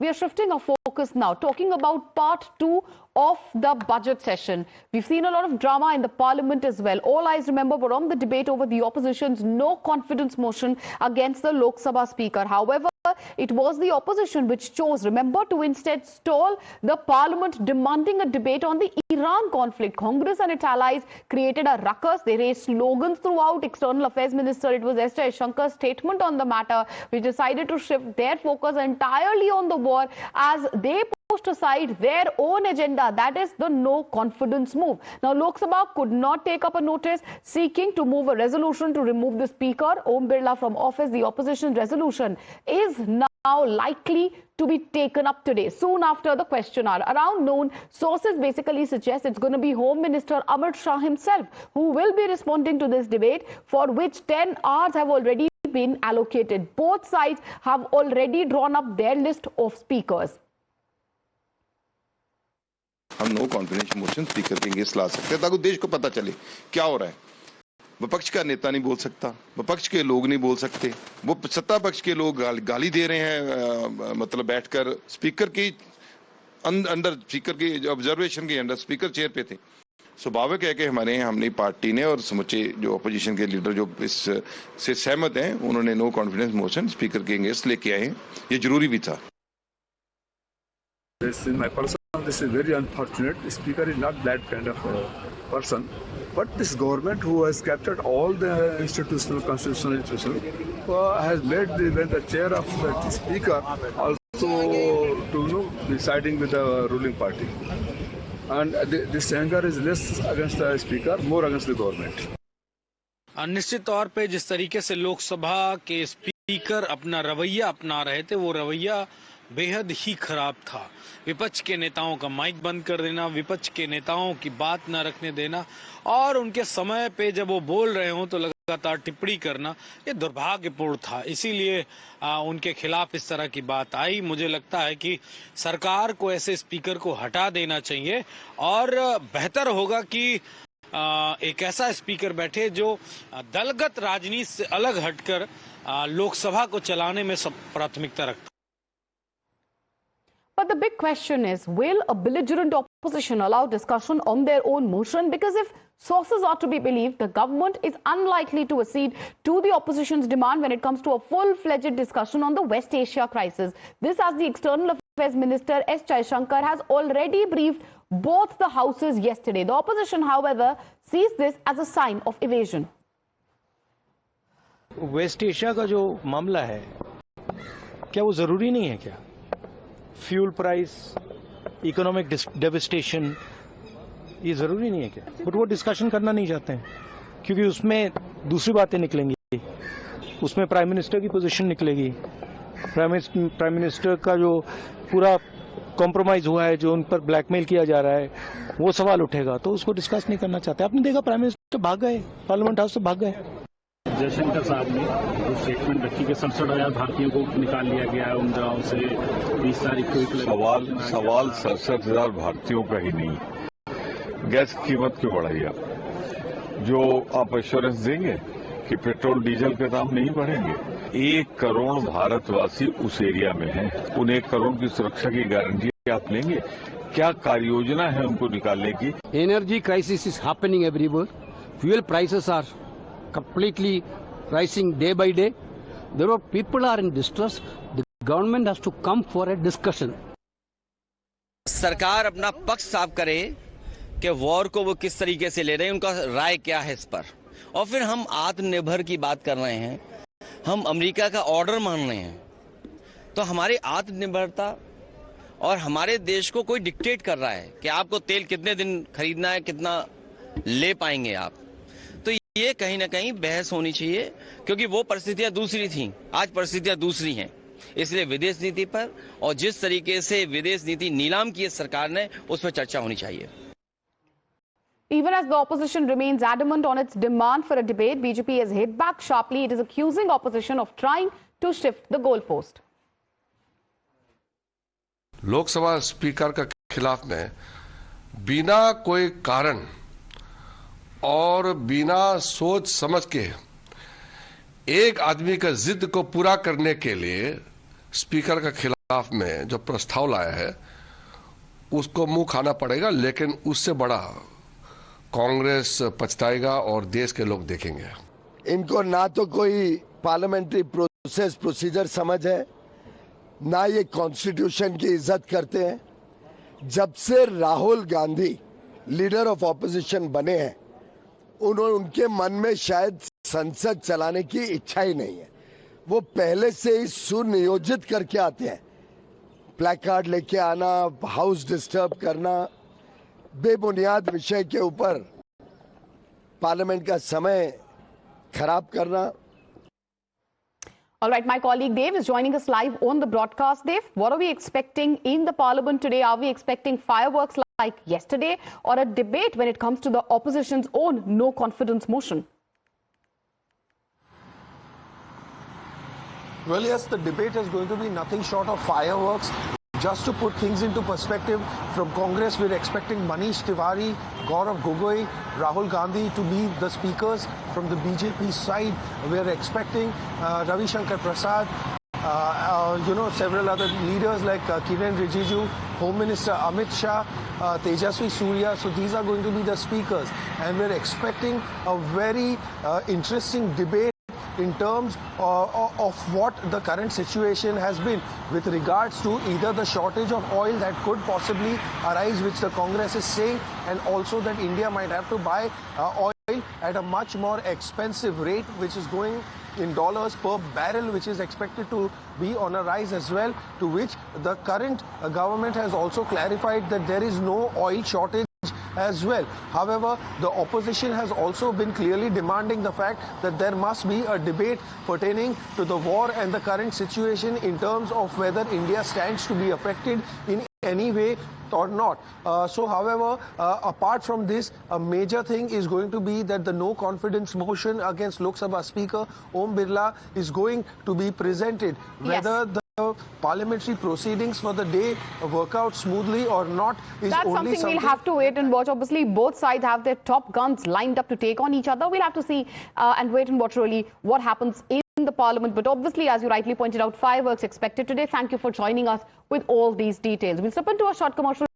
We are shifting our focus now, talking about part 2 of the budget session. We've seen a lot of drama in the parliament as well. All eyes, remember, were on the debate over the opposition's no confidence motion against the Lok Sabha speaker. However, it was the opposition which chose, remember, to instead stall the parliament, demanding a debate on the Iran conflict. Congress and its allies created a ruckus. They raised slogans throughout. External Affairs Minister, it was S. Jaishankar's statement on the matter, which decided to shift their focus entirely on the war as they pushed aside their own agenda, that is the no confidence move. Now, Lok Sabha could not take up a notice seeking to move a resolution to remove the speaker, Om Birla, from office. The opposition resolution is now likely to be taken up today, soon after the question hour. Around noon, sources basically suggest it's going to be Home Minister Amit Shah himself who will be responding to this debate, for which 10 hours have already been allocated. Both sides have already drawn up their list of speakers. हम no confidence motion speaker के against ला सकते हैं ताकि देश को पता चले क्या हो रहा है। विपक्ष का नेता नहीं बोल सकता, विपक्ष के लोग नहीं बोल सकते, वो सत्ता पक्ष के लोग गाली दे रहे हैं, मतलब बैठकर स्पीकर की अंडर, स्पीकर की ऑब्जर्वेशन के अंडर स्पीकर चेयर पे थे। स्वाभाविक है कि हमारे यहाँ हमने पार्टी ने और समूचे जो अपोजिशन के लीडर जो इस से सहमत हैं, उन्होंने नो कॉन्फिडेंस मोशन स्पीकर के अगेंस्ट लेके आए हैं। ये जरूरी भी था। This is very unfortunate. The speaker is not that kind of person. But this government, who has captured all the institutional, constitutional institutions, has made the chair of the speaker also to be siding with the ruling party. And this anger is less against the speaker, more against the government. निश्चित तौर पे जिस तरीके से लोकसभा के speaker अपना रवैया अपना रहे थे, वो रवैया बेहद ही खराब था। विपक्ष के नेताओं का माइक बंद कर देना, विपक्ष के नेताओं की बात न रखने देना और उनके समय पे जब वो बोल रहे हों तो लगातार टिप्पणी करना, ये दुर्भाग्यपूर्ण था। इसीलिए उनके खिलाफ इस तरह की बात आई। मुझे लगता है कि सरकार को ऐसे स्पीकर को हटा देना चाहिए और बेहतर होगा कि एक ऐसा स्पीकर बैठे जो दलगत राजनीति से अलग हटकर लोकसभा को चलाने में सब प्राथमिकता रखता। But the big question is, will a belligerent opposition allow discussion on their own motion? Because if sources are to be believed, the government is unlikely to accede to the opposition's demand when it comes to a full-fledged discussion on the West Asia crisis. This, as the External Affairs Minister S. Jaishankar has already briefed both the houses yesterday. The opposition, however, sees this as a sign of evasion. West Asia का जो मामला है, क्या वो जरूरी नहीं है क्या? फ्यूल प्राइस, इकोनॉमिक डेविस्टेशन, ये जरूरी नहीं है क्या? बट वो डिस्कशन करना नहीं चाहते हैं क्योंकि उसमें दूसरी बातें निकलेंगी, उसमें प्राइम मिनिस्टर की पोजीशन निकलेगी, प्राइम मिनिस्टर का जो पूरा कॉम्प्रोमाइज हुआ है, जो उन पर ब्लैकमेल किया जा रहा है, वो सवाल उठेगा, तो उसको डिस्कस नहीं करना चाहते। आपने देखा प्राइम मिनिस्टर भाग गए, पार्लियामेंट हाउस से भाग गए। जयशंकर साहब ने जो स्टेटमेंट रखी कि 67,000 भारतीयों को निकाल लिया गया है उन गाँव से 20 तारीख को। सवाल 67,000 भारतीयों का ही नहीं, गैस की कीमत क्यों बढ़ाई आप? जो आप एश्योरेंस देंगे कि पेट्रोल डीजल के दाम नहीं बढ़ेंगे? 1 करोड़ भारतवासी उस एरिया में हैं, उन 1 करोड़ की सुरक्षा की गारंटी आप लेंगे? क्या कार्य योजना है उनको निकालने की? Energy crisis is happening everywhere. Fuel prices are completely rising day by day. There are people are in distress. The government has to come for a discussion. सरकार अपना पक्ष साफ करे कि वॉर को वो किस तरीके से ले रहे हैं, उनका राय क्या है इस पर। और फिर हम आत्मनिर्भर की बात कर रहे हैं, हम अमेरिका का ऑर्डर मान रहे हैं, तो हमारी आत्मनिर्भरता और हमारे देश को कोई डिक्टेट कर रहा है कि आपको तेल कितने दिन खरीदना है, कितना ले पाएंगे आप। ये कहीं ना कहीं बहस होनी चाहिए क्योंकि वो परिस्थितियां दूसरी थीं, आज परिस्थितियां दूसरी हैं। इसलिए विदेश नीति पर और जिस तरीके से विदेश नीति नीलाम की है सरकार ने, उस पर चर्चा होनी चाहिए। Even as the opposition remains adamant on its demand for a debate, BJP has hit back sharply. It is accusing opposition of trying to shift the goalpost. Lok Sabha speaker के खिलाफ में बिना कोई कारण और बिना सोच समझ के एक आदमी का जिद को पूरा करने के लिए स्पीकर के खिलाफ खिलाफ में जो प्रस्ताव लाया है उसको मुंह खाना पड़ेगा, लेकिन उससे बड़ा कांग्रेस पछताएगा और देश के लोग देखेंगे। इनको ना तो कोई पार्लियामेंट्री प्रोसीजर समझ है, ना ये कॉन्स्टिट्यूशन की इज्जत करते हैं। जब से Rahul Gandhi leader of opposition बने हैं, उनके मन में शायद संसद चलाने की इच्छा ही नहीं है। वो पहले से ही सुनियोजित करके आते हैं, प्लेकार्ड लेके आना, हाउस डिस्टर्ब करना, बेबुनियाद विषय के ऊपर पार्लियामेंट का समय खराब करना। All right, my colleague Dave is joining us live on the broadcast. Dave, what are we expecting in the parliament today? Are we expecting fireworks like yesterday or a debate when it comes to the opposition's own no confidence motion? Well, yes, the debate is going to be nothing short of fireworks. Just to put things into perspective, from Congress, we're expecting Manish Tiwari, Gaurav Gogoi, Rahul Gandhi to be the speakers. From the BJP side, we're expecting Ravi Shankar Prasad, several other leaders like Kiren Rijiju, Home Minister Amit Shah, Tejaswi Surya. So these are going to be the speakers. And we're expecting a very interesting debate in terms of what the current situation has been with regards to either the shortage of oil that could possibly arise, which the Congress is saying, and also that India might have to buy oil at a much more expensive rate, which is going in dollars per barrel, which is expected to be on a rise as well, to which the current government has also clarified that there is no oil shortage as well. However, the opposition has also been clearly demanding the fact that there must be a debate pertaining to the war and the current situation in terms of whether India stands to be affected in any way or not. However, apart from this, a major thing is going to be that the no confidence motion against Lok Sabha Speaker Om Birla is going to be presented. Whether the parliamentary proceedings for the day work out smoothly or not is That's only something we'll have to wait and watch. Obviously, both sides have their top guns lined up to take on each other. We'll have to see and wait and watch really what happens in the parliament. But obviously, as you rightly pointed out, fireworks expected today. Thank you for joining us with all these details. We'll step into a short commercial